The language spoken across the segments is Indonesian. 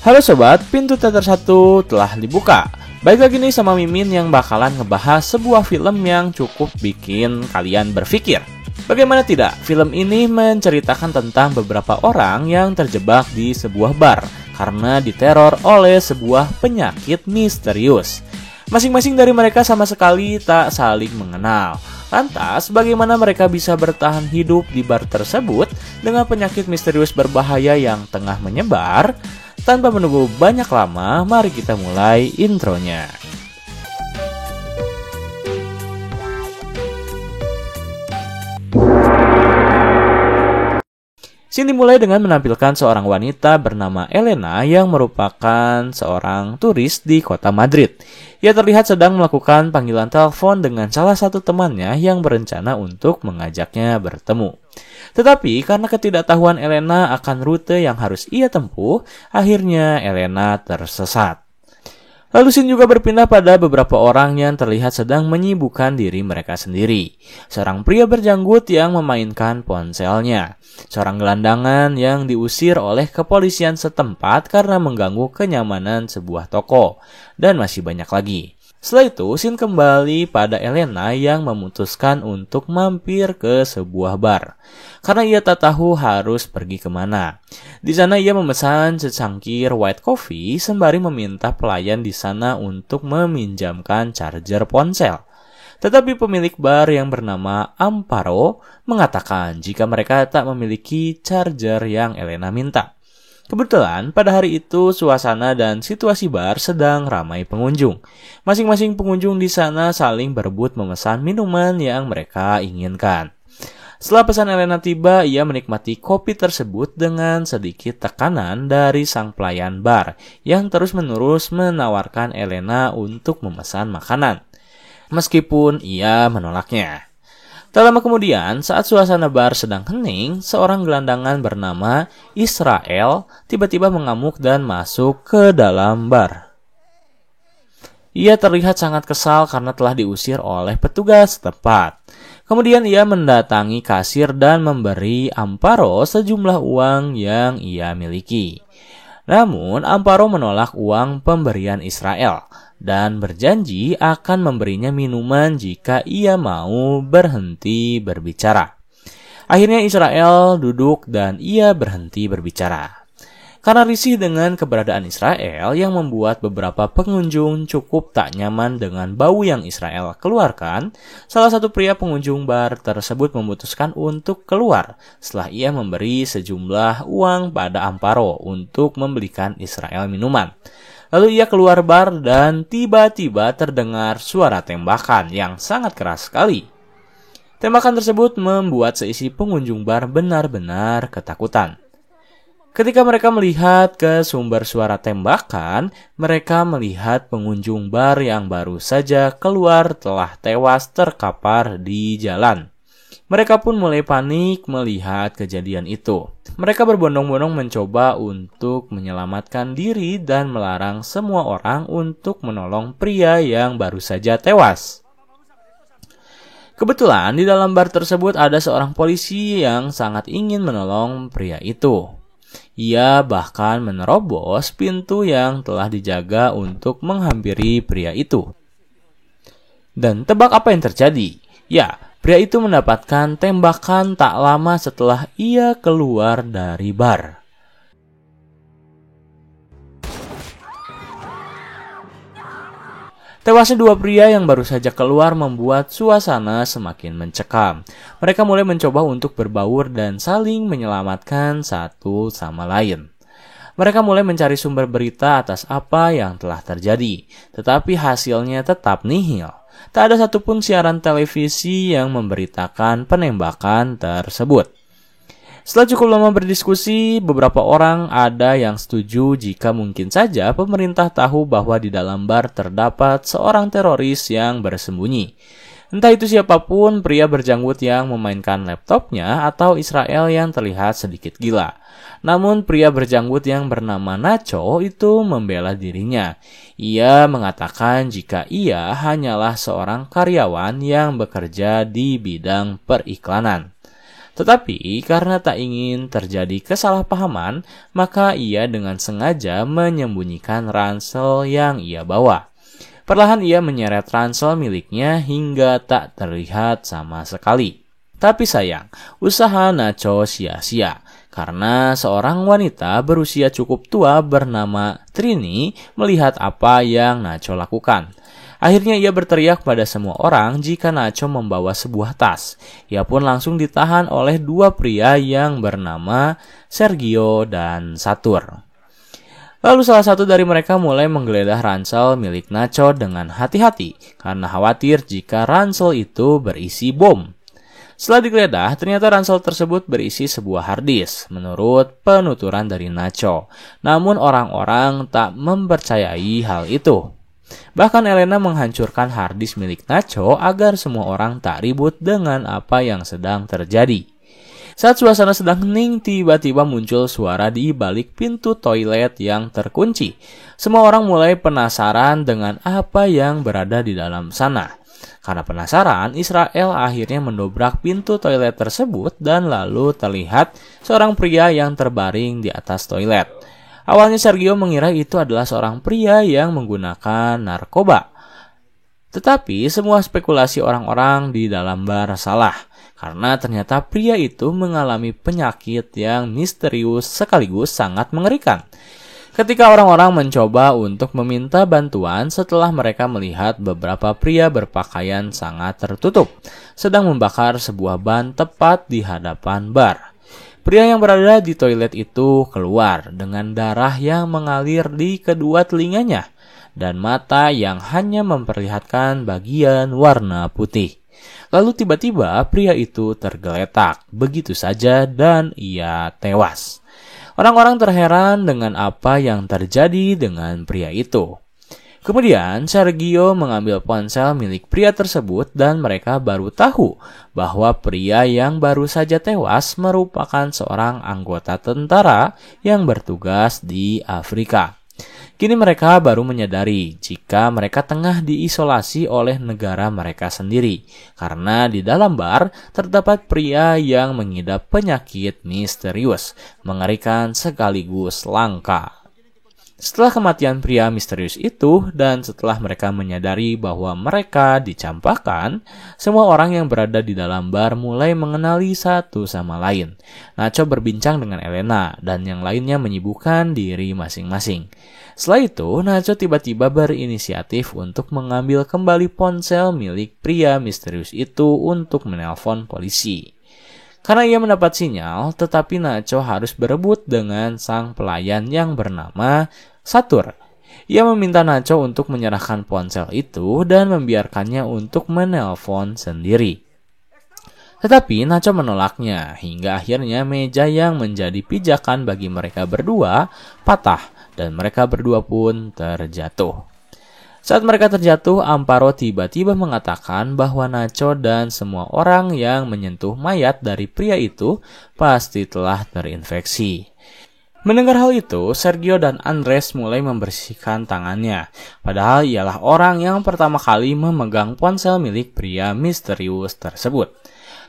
Halo sobat, pintu teater 1 telah dibuka. Baik lagi nih sama Mimin yang bakalan ngebahas sebuah film yang cukup bikin kalian berpikir. Bagaimana tidak, film ini menceritakan tentang beberapa orang yang terjebak di sebuah bar karena diteror oleh sebuah penyakit misterius. Masing-masing dari mereka sama sekali tak saling mengenal. Lantas, bagaimana mereka bisa bertahan hidup di bar tersebut dengan penyakit misterius berbahaya yang tengah menyebar? Tanpa menunggu banyak lama, mari kita mulai intronya. Scene dimulai dengan menampilkan seorang wanita bernama Elena yang merupakan seorang turis di kota Madrid. Ia terlihat sedang melakukan panggilan telepon dengan salah satu temannya yang berencana untuk mengajaknya bertemu. Tetapi karena ketidaktahuan Elena akan rute yang harus ia tempuh, akhirnya Elena tersesat. Lalu scene juga berpindah pada beberapa orang yang terlihat sedang menyibukkan diri mereka sendiri. Seorang pria berjanggut yang memainkan ponselnya. Seorang gelandangan yang diusir oleh kepolisian setempat karena mengganggu kenyamanan sebuah toko. Dan masih banyak lagi. Setelah itu, scene kembali pada Elena yang memutuskan untuk mampir ke sebuah bar. Karena ia tak tahu harus pergi kemana. Di sana ia memesan secangkir white coffee sembari meminta pelayan di sana untuk meminjamkan charger ponsel. Tetapi pemilik bar yang bernama Amparo mengatakan jika mereka tak memiliki charger yang Elena minta. Kebetulan pada hari itu suasana dan situasi bar sedang ramai pengunjung. Masing-masing pengunjung di sana saling berebut memesan minuman yang mereka inginkan. Setelah pesan Elena tiba, ia menikmati kopi tersebut dengan sedikit tekanan dari sang pelayan bar yang terus-menerus menawarkan Elena untuk memesan makanan. Meskipun ia menolaknya. Tak lama kemudian, saat suasana bar sedang hening, seorang gelandangan bernama Israel tiba-tiba mengamuk dan masuk ke dalam bar. Ia terlihat sangat kesal karena telah diusir oleh petugas setempat. Kemudian ia mendatangi kasir dan memberi Amparo sejumlah uang yang ia miliki. Namun, Amparo menolak uang pemberian Israel dan berjanji akan memberinya minuman jika ia mau berhenti berbicara. Akhirnya Israel duduk dan ia berhenti berbicara. Karena risih dengan keberadaan Israel yang membuat beberapa pengunjung cukup tak nyaman dengan bau yang Israel keluarkan, salah satu pria pengunjung bar tersebut memutuskan untuk keluar setelah ia memberi sejumlah uang pada Amparo untuk membelikan Israel minuman. Lalu ia keluar bar dan tiba-tiba terdengar suara tembakan yang sangat keras sekali. Tembakan tersebut membuat seisi pengunjung bar benar-benar ketakutan. Ketika mereka melihat ke sumber suara tembakan, mereka melihat pengunjung bar yang baru saja keluar telah tewas terkapar di jalan. Mereka pun mulai panik melihat kejadian itu. Mereka berbondong-bondong mencoba untuk menyelamatkan diri dan melarang semua orang untuk menolong pria yang baru saja tewas. Kebetulan di dalam bar tersebut ada seorang polisi yang sangat ingin menolong pria itu. Ia bahkan menerobos pintu yang telah dijaga untuk menghampiri pria itu. Dan tebak apa yang terjadi? Ya, pria itu mendapatkan tembakan tak lama setelah ia keluar dari bar. Tewasnya dua pria yang baru saja keluar membuat suasana semakin mencekam. Mereka mulai mencoba untuk berbaur dan saling menyelamatkan satu sama lain. Mereka mulai mencari sumber berita atas apa yang telah terjadi, tetapi hasilnya tetap nihil. Tak ada satupun siaran televisi yang memberitakan penembakan tersebut. Setelah cukup lama berdiskusi, beberapa orang ada yang setuju jika mungkin saja pemerintah tahu bahwa di dalam bar terdapat seorang teroris yang bersembunyi. Entah itu siapapun, pria berjanggut yang memainkan laptopnya atau Israel yang terlihat sedikit gila. Namun pria berjanggut yang bernama Nacho itu membela dirinya. Ia mengatakan jika ia hanyalah seorang karyawan yang bekerja di bidang periklanan. Tetapi karena tak ingin terjadi kesalahpahaman, maka ia dengan sengaja menyembunyikan ransel yang ia bawa. Perlahan ia menyeret ransel miliknya hingga tak terlihat sama sekali. Tapi sayang, usaha Nacho sia-sia. Karena seorang wanita berusia cukup tua bernama Trini melihat apa yang Nacho lakukan. Akhirnya ia berteriak pada semua orang jika Nacho membawa sebuah tas. Ia pun langsung ditahan oleh dua pria yang bernama Sergio dan Satur. Lalu salah satu dari mereka mulai menggeledah ransel milik Nacho dengan hati-hati karena khawatir jika ransel itu berisi bom. Setelah digeledah, ternyata ransel tersebut berisi sebuah harddisk menurut penuturan dari Nacho. Namun orang-orang tak mempercayai hal itu. Bahkan Elena menghancurkan harddisk milik Nacho agar semua orang tak ribut dengan apa yang sedang terjadi. Saat suasana sedang hening, tiba-tiba muncul suara di balik pintu toilet yang terkunci. Semua orang mulai penasaran dengan apa yang berada di dalam sana. Karena penasaran, Israel akhirnya mendobrak pintu toilet tersebut dan lalu terlihat seorang pria yang terbaring di atas toilet. Awalnya Sergio mengira itu adalah seorang pria yang menggunakan narkoba. Tetapi semua spekulasi orang-orang di dalam bar salah. Karena ternyata pria itu mengalami penyakit yang misterius sekaligus sangat mengerikan. Ketika orang-orang mencoba untuk meminta bantuan setelah mereka melihat beberapa pria berpakaian sangat tertutup sedang membakar sebuah ban tepat di hadapan bar. Pria yang berada di toilet itu keluar dengan darah yang mengalir di kedua telinganya dan mata yang hanya memperlihatkan bagian warna putih. Lalu tiba-tiba pria itu tergeletak begitu saja dan ia tewas. Orang-orang terheran dengan apa yang terjadi dengan pria itu. Kemudian Sergio mengambil ponsel milik pria tersebut dan mereka baru tahu bahwa pria yang baru saja tewas merupakan seorang anggota tentara yang bertugas di Afrika. Kini mereka baru menyadari jika mereka tengah diisolasi oleh negara mereka sendiri. Karena di dalam bar terdapat pria yang mengidap penyakit misterius, mengerikan sekaligus langka. Setelah kematian pria misterius itu dan setelah mereka menyadari bahwa mereka dicampakkan, semua orang yang berada di dalam bar mulai mengenali satu sama lain. Nacho berbincang dengan Elena dan yang lainnya menyibukkan diri masing-masing. Setelah itu, Nacho tiba-tiba berinisiatif untuk mengambil kembali ponsel milik pria misterius itu untuk menelpon polisi. Karena ia mendapat sinyal, tetapi Nacho harus berebut dengan sang pelayan yang bernama Satur. Ia meminta Nacho untuk menyerahkan ponsel itu dan membiarkannya untuk menelpon sendiri. Tetapi Nacho menolaknya, hingga akhirnya meja yang menjadi pijakan bagi mereka berdua patah dan mereka berdua pun terjatuh. Saat mereka terjatuh, Amparo tiba-tiba mengatakan bahwa Nacho dan semua orang yang menyentuh mayat dari pria itu pasti telah terinfeksi. Mendengar hal itu, Sergio dan Andres mulai membersihkan tangannya. Padahal ialah orang yang pertama kali memegang ponsel milik pria misterius tersebut.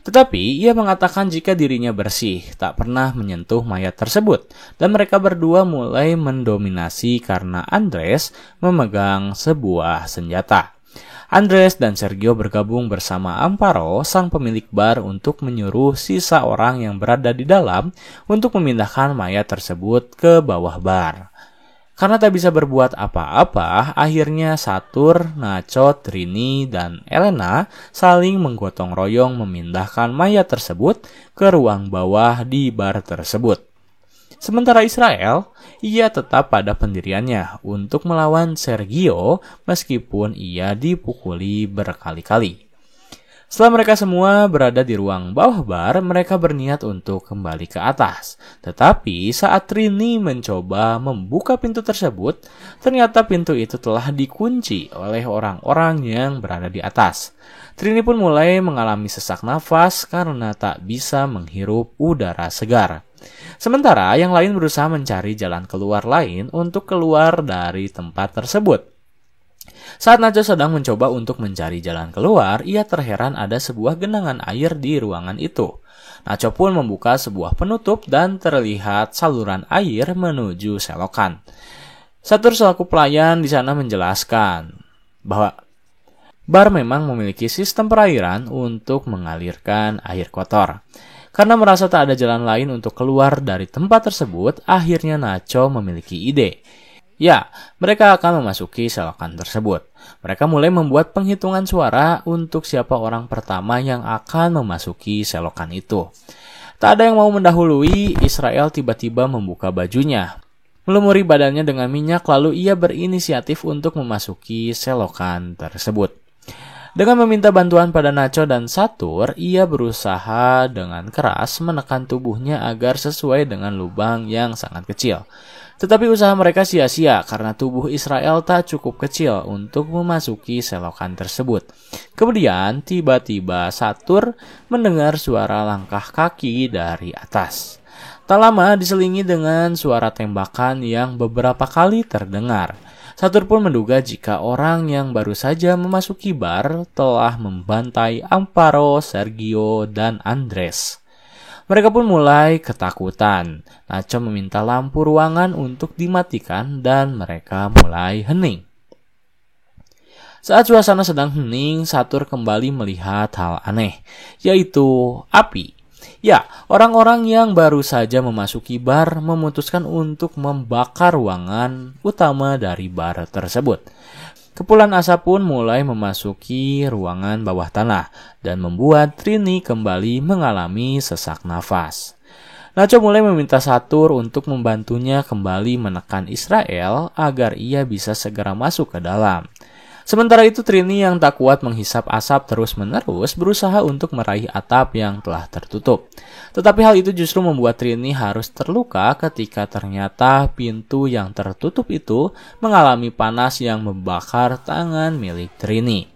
Tetapi ia mengatakan jika dirinya bersih, tak pernah menyentuh mayat tersebut. Dan mereka berdua mulai mendominasi karena Andres memegang sebuah senjata. Andres dan Sergio bergabung bersama Amparo, sang pemilik bar, untuk menyuruh sisa orang yang berada di dalam untuk memindahkan mayat tersebut ke bawah bar. Karena tak bisa berbuat apa-apa, akhirnya Satur, Nacho, Trini, dan Elena saling menggotong royong memindahkan mayat tersebut ke ruang bawah di bar tersebut. Sementara Israel, ia tetap pada pendiriannya untuk melawan Sergio meskipun ia dipukuli berkali-kali. Setelah mereka semua berada di ruang bawah bar, mereka berniat untuk kembali ke atas. Tetapi saat Trini mencoba membuka pintu tersebut, ternyata pintu itu telah dikunci oleh orang-orang yang berada di atas. Trini pun mulai mengalami sesak nafas karena tak bisa menghirup udara segar. Sementara yang lain berusaha mencari jalan keluar lain untuk keluar dari tempat tersebut. Saat Nacho sedang mencoba untuk mencari jalan keluar, ia terheran ada sebuah genangan air di ruangan itu. Nacho pun membuka sebuah penutup dan terlihat saluran air menuju selokan. Satur selaku pelayan di sana menjelaskan bahwa bar memang memiliki sistem perairan untuk mengalirkan air kotor. Karena merasa tak ada jalan lain untuk keluar dari tempat tersebut, akhirnya Nacho memiliki ide. Ya, mereka akan memasuki selokan tersebut. Mereka mulai membuat penghitungan suara untuk siapa orang pertama yang akan memasuki selokan itu. Tak ada yang mau mendahului, Israel tiba-tiba membuka bajunya, melumuri badannya dengan minyak, lalu ia berinisiatif untuk memasuki selokan tersebut. Dengan meminta bantuan pada Nacho dan Satur, ia berusaha dengan keras menekan tubuhnya agar sesuai dengan lubang yang sangat kecil. Tetapi usaha mereka sia-sia karena tubuh Israel tak cukup kecil untuk memasuki selokan tersebut. Kemudian tiba-tiba Satur mendengar suara langkah kaki dari atas. Tak lama diselingi dengan suara tembakan yang beberapa kali terdengar. Satur pun menduga jika orang yang baru saja memasuki bar telah membantai Amparo, Sergio, dan Andres. Mereka pun mulai ketakutan. Nacho meminta lampu ruangan untuk dimatikan dan mereka mulai hening. Saat suasana sedang hening, Satur kembali melihat hal aneh, yaitu api. Ya, orang-orang yang baru saja memasuki bar memutuskan untuk membakar ruangan utama dari bar tersebut. Kepulan asap pun mulai memasuki ruangan bawah tanah dan membuat Trini kembali mengalami sesak nafas. Nacho mulai meminta Satur untuk membantunya kembali menekan Israel agar ia bisa segera masuk ke dalam. Sementara itu Trini yang tak kuat menghisap asap terus-menerus berusaha untuk meraih atap yang telah tertutup. Tetapi hal itu justru membuat Trini harus terluka ketika ternyata pintu yang tertutup itu mengalami panas yang membakar tangan milik Trini.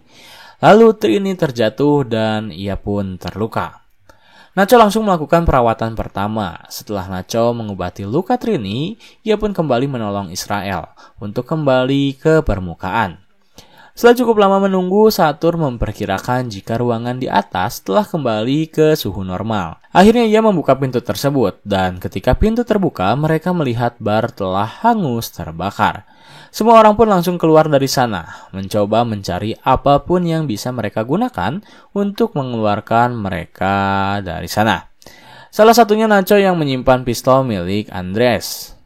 Lalu Trini terjatuh dan ia pun terluka. Nacho langsung melakukan perawatan pertama. Setelah Nacho mengobati luka Trini, ia pun kembali menolong Israel untuk kembali ke permukaan. Setelah cukup lama menunggu, Satur memperkirakan jika ruangan di atas telah kembali ke suhu normal. Akhirnya ia membuka pintu tersebut, dan ketika pintu terbuka, mereka melihat bar telah hangus terbakar. Semua orang pun langsung keluar dari sana, mencoba mencari apapun yang bisa mereka gunakan untuk mengeluarkan mereka dari sana. Salah satunya Nacho yang menyimpan pistol milik Andres.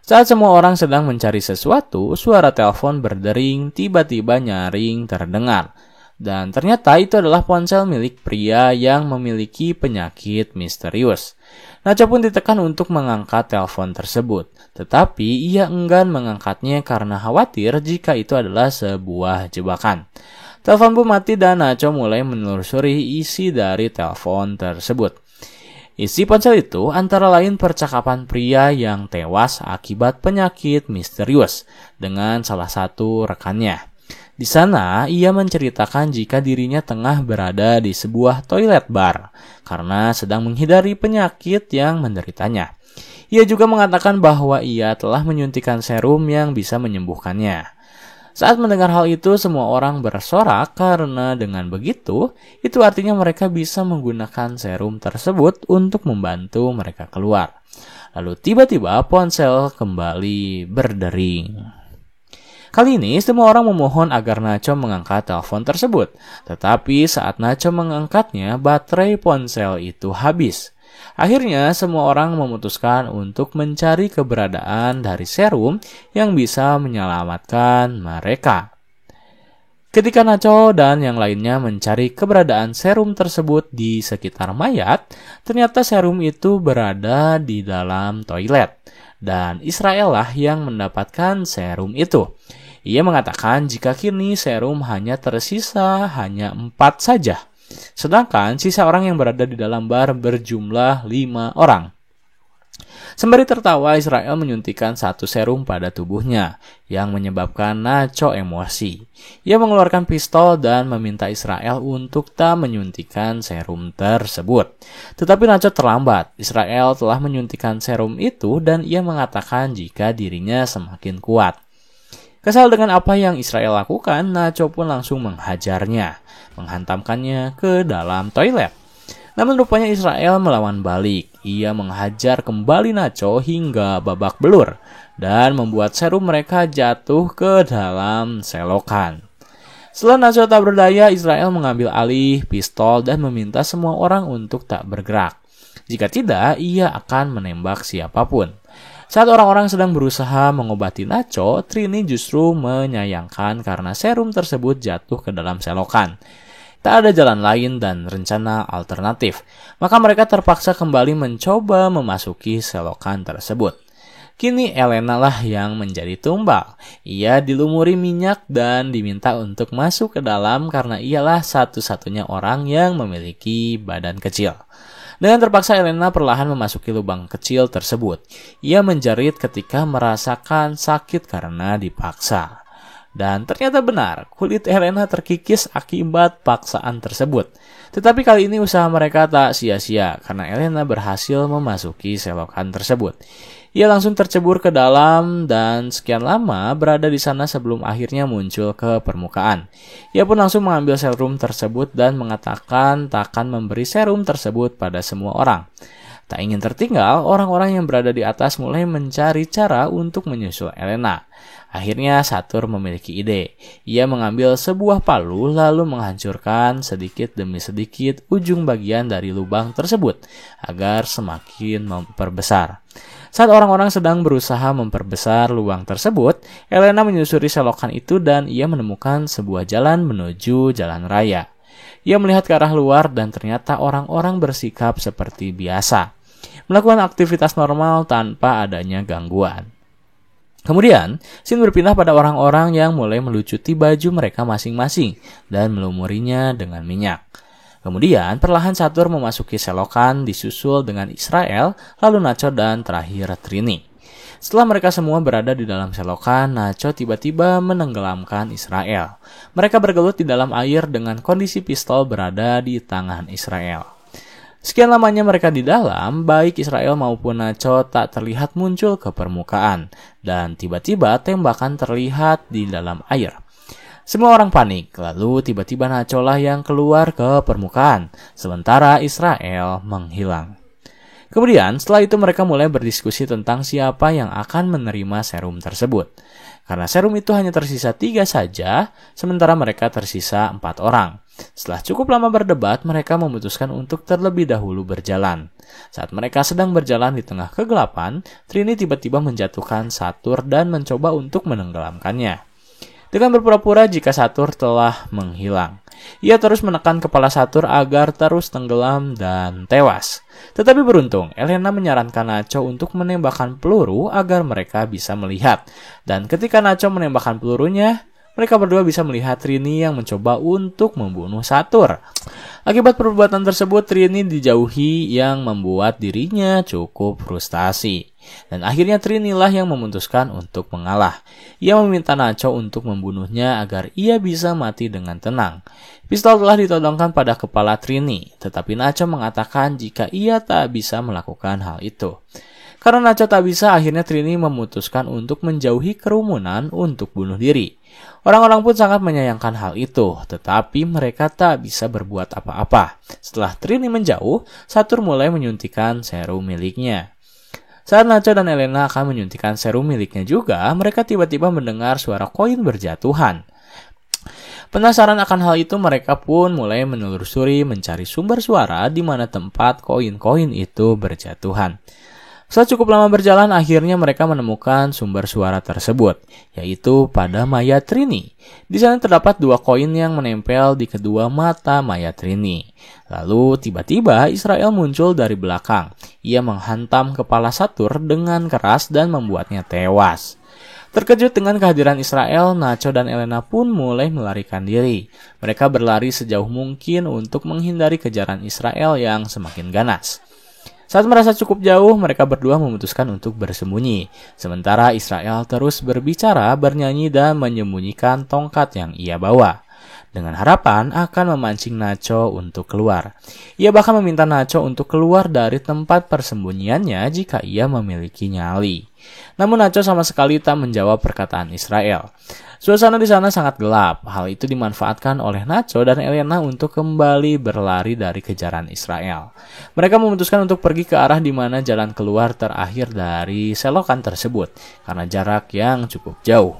Saat semua orang sedang mencari sesuatu, suara telepon berdering tiba-tiba nyaring terdengar. Dan ternyata itu adalah ponsel milik pria yang memiliki penyakit misterius. Nacho pun ditekan untuk mengangkat telepon tersebut. Tetapi ia enggan mengangkatnya karena khawatir jika itu adalah sebuah jebakan. Telepon pun mati dan Nacho mulai menelusuri isi dari telepon tersebut. Isi ponsel itu antara lain percakapan pria yang tewas akibat penyakit misterius dengan salah satu rekannya. Di sana, ia menceritakan jika dirinya tengah berada di sebuah toilet bar karena sedang menghindari penyakit yang menderitanya. Ia juga mengatakan bahwa ia telah menyuntikkan serum yang bisa menyembuhkannya. Saat mendengar hal itu, semua orang bersorak karena dengan begitu, itu artinya mereka bisa menggunakan serum tersebut untuk membantu mereka keluar. Lalu tiba-tiba ponsel kembali berdering. Kali ini semua orang memohon agar Nacho mengangkat telepon tersebut. Tetapi saat Nacho mengangkatnya, baterai ponsel itu habis. Akhirnya semua orang memutuskan untuk mencari keberadaan dari serum yang bisa menyelamatkan mereka. Ketika Nacho dan yang lainnya mencari keberadaan serum tersebut di sekitar mayat, ternyata serum itu berada di dalam toilet. Dan Israel lah yang mendapatkan serum itu. Ia mengatakan jika kini serum hanya tersisa hanya 4 saja. Sedangkan sisa orang yang berada di dalam bar berjumlah 5 orang. Sembari tertawa, Israel menyuntikkan satu serum pada tubuhnya, yang menyebabkan Nacho emosi. Ia mengeluarkan pistol dan meminta Israel untuk tak menyuntikkan serum tersebut. Tetapi Nacho terlambat. Israel telah menyuntikkan serum itu dan ia mengatakan jika dirinya semakin kuat. Kesal dengan apa yang Israel lakukan, Nacho pun langsung menghajarnya, menghantamkannya ke dalam toilet. Namun rupanya Israel melawan balik. Ia menghajar kembali Nacho hingga babak belur dan membuat serum mereka jatuh ke dalam selokan. Setelah Nacho tak berdaya, Israel mengambil alih pistol dan meminta semua orang untuk tak bergerak. Jika tidak, ia akan menembak siapapun. Saat orang-orang sedang berusaha mengobati Nacho, Trini justru menyayangkan karena serum tersebut jatuh ke dalam selokan. Tak ada jalan lain dan rencana alternatif, maka mereka terpaksa kembali mencoba memasuki selokan tersebut. Kini Elena lah yang menjadi tumbal. Ia dilumuri minyak dan diminta untuk masuk ke dalam karena ialah satu-satunya orang yang memiliki badan kecil. Dengan terpaksa Elena perlahan memasuki lubang kecil tersebut. Ia menjerit ketika merasakan sakit karena dipaksa. Dan ternyata benar, kulit Elena terkikis akibat paksaan tersebut. Tetapi kali ini usaha mereka tak sia-sia karena Elena berhasil memasuki selokan tersebut. Ia langsung tercebur ke dalam dan sekian lama berada di sana sebelum akhirnya muncul ke permukaan. Ia pun langsung mengambil serum tersebut dan mengatakan tak akan memberi serum tersebut pada semua orang. Tak ingin tertinggal, orang-orang yang berada di atas mulai mencari cara untuk menyusul Elena. Akhirnya Satur memiliki ide. Ia mengambil sebuah palu lalu menghancurkan sedikit demi sedikit ujung bagian dari lubang tersebut agar semakin memperbesar. Saat orang-orang sedang berusaha memperbesar lubang tersebut, Elena menyusuri selokan itu dan ia menemukan sebuah jalan menuju jalan raya. Ia melihat ke arah luar dan ternyata orang-orang bersikap seperti biasa, melakukan aktivitas normal tanpa adanya gangguan. Kemudian, scene berpindah pada orang-orang yang mulai melucuti baju mereka masing-masing dan melumurinya dengan minyak. Kemudian, perlahan Satur memasuki selokan disusul dengan Israel, lalu Nacho dan terakhir Trini. Setelah mereka semua berada di dalam selokan, Nacho tiba-tiba menenggelamkan Israel. Mereka bergelut di dalam air dengan kondisi pistol berada di tangan Israel. Sekian lamanya mereka di dalam, baik Israel maupun Nacho tak terlihat muncul ke permukaan, dan tiba-tiba tembakan terlihat di dalam air. Semua orang panik, lalu tiba-tiba Nacho lah yang keluar ke permukaan, sementara Israel menghilang. Kemudian setelah itu mereka mulai berdiskusi tentang siapa yang akan menerima serum tersebut. Karena serum itu hanya tersisa 3 saja, sementara mereka tersisa 4 orang. Setelah cukup lama berdebat, mereka memutuskan untuk terlebih dahulu berjalan. Saat mereka sedang berjalan di tengah kegelapan, Trini tiba-tiba menjatuhkan Satur dan mencoba untuk menenggelamkannya. Dengan berpura-pura jika Satur telah menghilang, ia terus menekan kepala Satur agar terus tenggelam dan tewas. Tetapi beruntung, Elena menyarankan Nacho untuk menembakkan peluru agar mereka bisa melihat. Dan ketika Nacho menembakkan pelurunya, mereka berdua bisa melihat Trini yang mencoba untuk membunuh Satur. Akibat perbuatan tersebut, Trini dijauhi yang membuat dirinya cukup frustasi. Dan akhirnya Trini lah yang memutuskan untuk mengalah. Ia meminta Nacho untuk membunuhnya agar ia bisa mati dengan tenang. Pistol telah ditodongkan pada kepala Trini, tetapi Nacho mengatakan jika ia tak bisa melakukan hal itu. Karena Nacho tak bisa, akhirnya Trini memutuskan untuk menjauhi kerumunan untuk bunuh diri. Orang-orang pun sangat menyayangkan hal itu, tetapi mereka tak bisa berbuat apa-apa. Setelah Trini menjauh, Satur mulai menyuntikkan serum miliknya. Saat Nacho dan Elena akan menyuntikkan serum miliknya juga, mereka tiba-tiba mendengar suara koin berjatuhan. Penasaran akan hal itu, mereka pun mulai menelusuri mencari sumber suara di mana tempat koin-koin itu berjatuhan. Setelah cukup lama berjalan, akhirnya mereka menemukan sumber suara tersebut, yaitu pada mayat Trini. Di sana terdapat 2 koin yang menempel di kedua mata mayat Trini. Lalu tiba-tiba Israel muncul dari belakang. Ia menghantam kepala Satur dengan keras dan membuatnya tewas. Terkejut dengan kehadiran Israel, Nacho dan Elena pun mulai melarikan diri. Mereka berlari sejauh mungkin untuk menghindari kejaran Israel yang semakin ganas. Saat merasa cukup jauh, mereka berdua memutuskan untuk bersembunyi. Sementara Israel terus berbicara, bernyanyi, dan menyembunyikan tongkat yang ia bawa, dengan harapan akan memancing Nacho untuk keluar. Ia bahkan meminta Nacho untuk keluar dari tempat persembunyiannya jika ia memiliki nyali. Namun Nacho sama sekali tak menjawab perkataan Israel. Suasana di sana sangat gelap. Hal itu dimanfaatkan oleh Nacho dan Elena untuk kembali berlari dari kejaran Israel. Mereka memutuskan untuk pergi ke arah di mana jalan keluar terakhir dari selokan tersebut, karena jarak yang cukup jauh.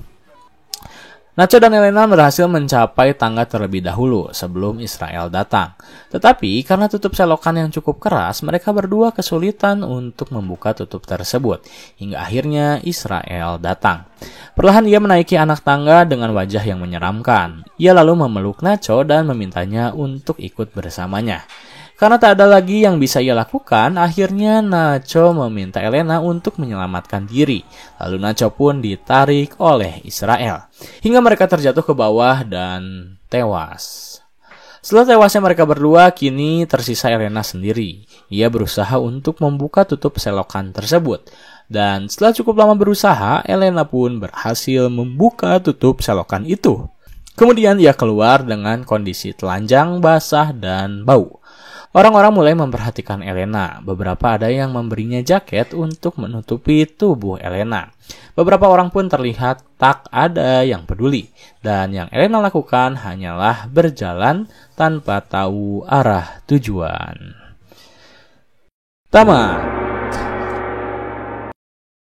Nacho dan Elena berhasil mencapai tangga terlebih dahulu sebelum Israel datang. Tetapi karena tutup selokan yang cukup keras, mereka berdua kesulitan untuk membuka tutup tersebut. Hingga akhirnya Israel datang. Perlahan ia menaiki anak tangga dengan wajah yang menyeramkan. Ia lalu memeluk Nacho dan memintanya untuk ikut bersamanya. Karena tak ada lagi yang bisa ia lakukan, akhirnya Nacho meminta Elena untuk menyelamatkan diri. Lalu Nacho pun ditarik oleh Israel, hingga mereka terjatuh ke bawah dan tewas. Setelah tewasnya mereka berdua, kini tersisa Elena sendiri. Ia berusaha untuk membuka tutup selokan tersebut. Dan setelah cukup lama berusaha, Elena pun berhasil membuka tutup selokan itu. Kemudian ia keluar dengan kondisi telanjang, basah, dan bau. Orang-orang mulai memperhatikan Elena. Beberapa ada yang memberinya jaket untuk menutupi tubuh Elena. Beberapa orang pun terlihat tak ada yang peduli. Dan yang Elena lakukan hanyalah berjalan tanpa tahu arah tujuan. Tamat.